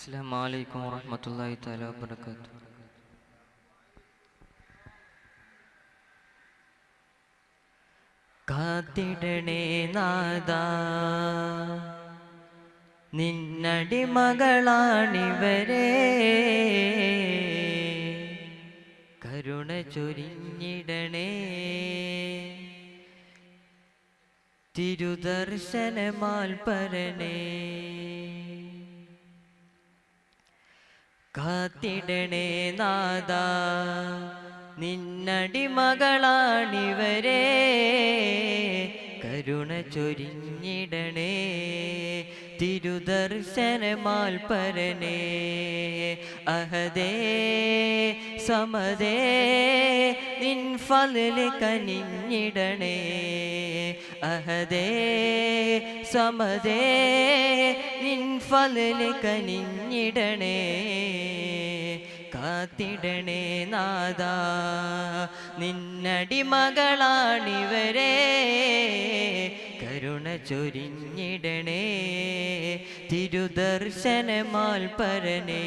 അസ്സലാമു അലൈക്കും വറഹ്മത്തുള്ളാഹി തആല വബറകാതുഹു. കാത്തിടണേ നാദാ നിന്നടിമകളാണിവരെ, കരുണ ചൊരിഞ്ഞിടണേ തിരുദർശനമാൽപരനേ. കാത്തിടണേ നാദാ നിന്നടിമകളാണിവരെ, കരുണ ചൊരിഞ്ഞിടണേ തിരുദർശനമാൽപരനേ. അഹദേ സമദേ നിൻ ഫളില് കനിഞ്ഞിടണേ, അഹദേ സമദേ നിൻ ഫളില് കനിഞ്ഞിടണേ. കാത്തിടണേ നാദാ നിന്നടിമകളാണിവരെ, കരുണ ചൊരിഞ്ഞിടണേ തിരുദർശനമാൽപരനേ.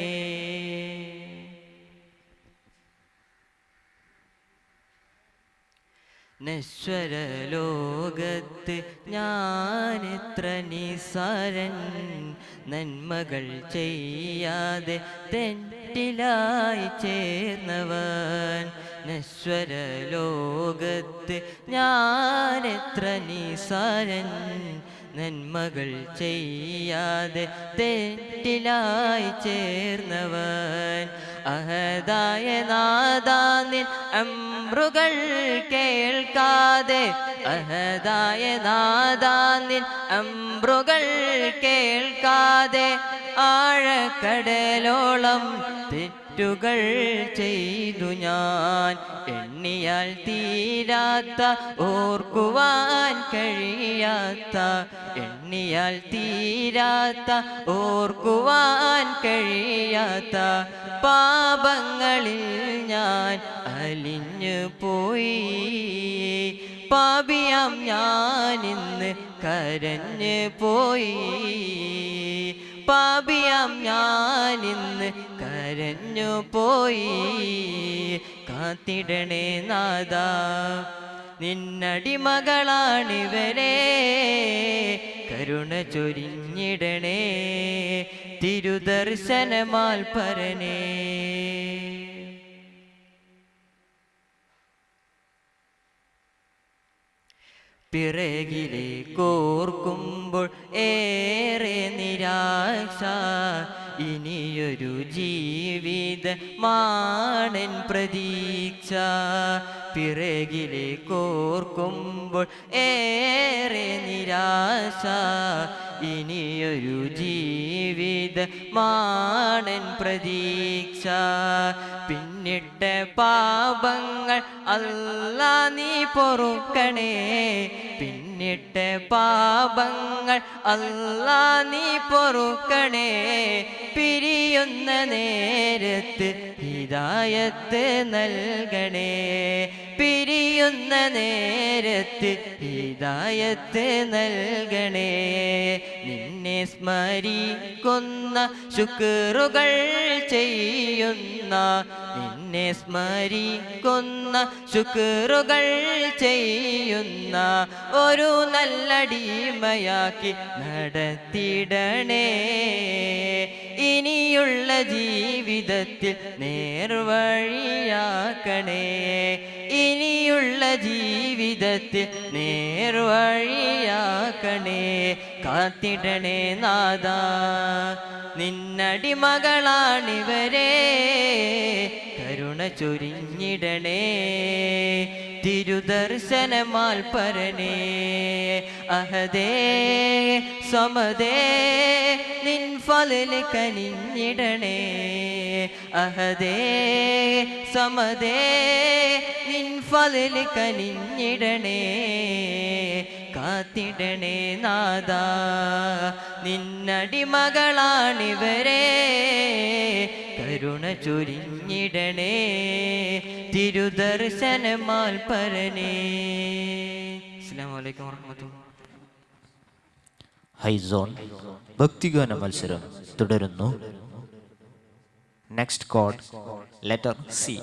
നശ്വരലോകത്ത് ഞാനെത്ര നിസ്സാരൻ, നന്മകൾ ചെയ്യാതെ തെറ്റിലായി ചേർന്നവൻ. നശ്വരലോകത്ത് ഞാനെത്ര നിസ്സാരൻ, നന്മകൾ ചെയ്യാതെ തെറ്റിലായി ചേർന്നവൻ. അഹദായ നാദാ നിൻ അംറുകൾ കേൾക്കാതെ, അഹദായ നാദാ നിൻ അംറുകൾ കേൾക്കാതെ, ആഴക്കടലോളം തെറ്റുകൾ ചെയ്തു ഞാൻ. എണ്ണിയാൽ തീരാത്ത ഓർക്കുവാൻ കഴിയാത്ത, എണ്ണിയാൽ തീരാത്ത ഓർക്കുവാൻ കഴിയാത്ത പാപങ്ങളിൽ ഞാൻ അലിഞ്ഞു പോയി. പാപിയാം ഞാനിന്ന് കരഞ്ഞു പോയി, പാപിയാം ഞാനിന്ന് കരഞ്ഞു പോയി. കാത്തിടണേ നാദാ നിന്നടിമകളാണിവരെ, കരുണ ചൊരിഞ്ഞിടണേ തിരുദർശനമാൽപരനേ. പിറകിലേക്കോർക്കുമ്പോൾ ഏറെ നിരാശ, ഇനിയൊരു ജീവിതമാണെൻ പ്രതീക്ഷ. പിറകിലേക്കോർക്കുമ്പോൾ ഏറെ നിരാശ, ഇനിയൊരു ജീവിതമാണെൻ പ്രതീക്ഷ. പിന്നിട്ട പാപങ്ങൾ അല്ലാ നീ പൊറുക്കണേ, പിന്നിട്ട പാപങ്ങൾ അല്ലാ നീ പൊറുക്കണേ. പിരിയുന്ന നേരത്ത് ഹിദായത്ത് നൽകണേ, പിരിയുന്ന നേരത്ത് ഹിദായത്ത് നൽകണേ. നിന്നെ സ്മരിക്കുന്ന ശുക്റുകൾ ചെയ്യുന്ന, നിന്നെ സ്മരിക്കുന്ന ശുക്റുകൾ ചെയ്യുന്ന ഒരു നല്ലടിമയാക്കി നടത്തിടണേ. ഇനിയുള്ള ജീവിതത്തിൽ നേർവഴിയാക്കണേ, ഇനിയുള്ള ജീവിതത്തിൽ നേർവഴിയാക്കണേ. കാത്തിടണേ നാദാ നിന്നടിമകളാണിവരെ, കരുണ ചൊരിഞ്ഞിടണേ തിരുദർശനമാൽപരനേ. അഹദേ സമദേ നിൻ ഫളില് കനിഞ്ഞിടണേ, അഹദേ സമദേ നിൻ ഫളില് കനിഞ്ഞിടണേ. കാത്തിടണേ നാദാ നിന്നടിമകളാണിവരെ, കരുണ ചൊരിഞ്ഞിടണേ തിരുദർശനമാൽപരനേ. അസ്സലാമു അലൈക്കും വറഹ്മത്തുള്ളാഹി. ഹൈസോൺ ഭക്തിഗാന മത്സരം തുടരുന്നു. Next chord, letter C.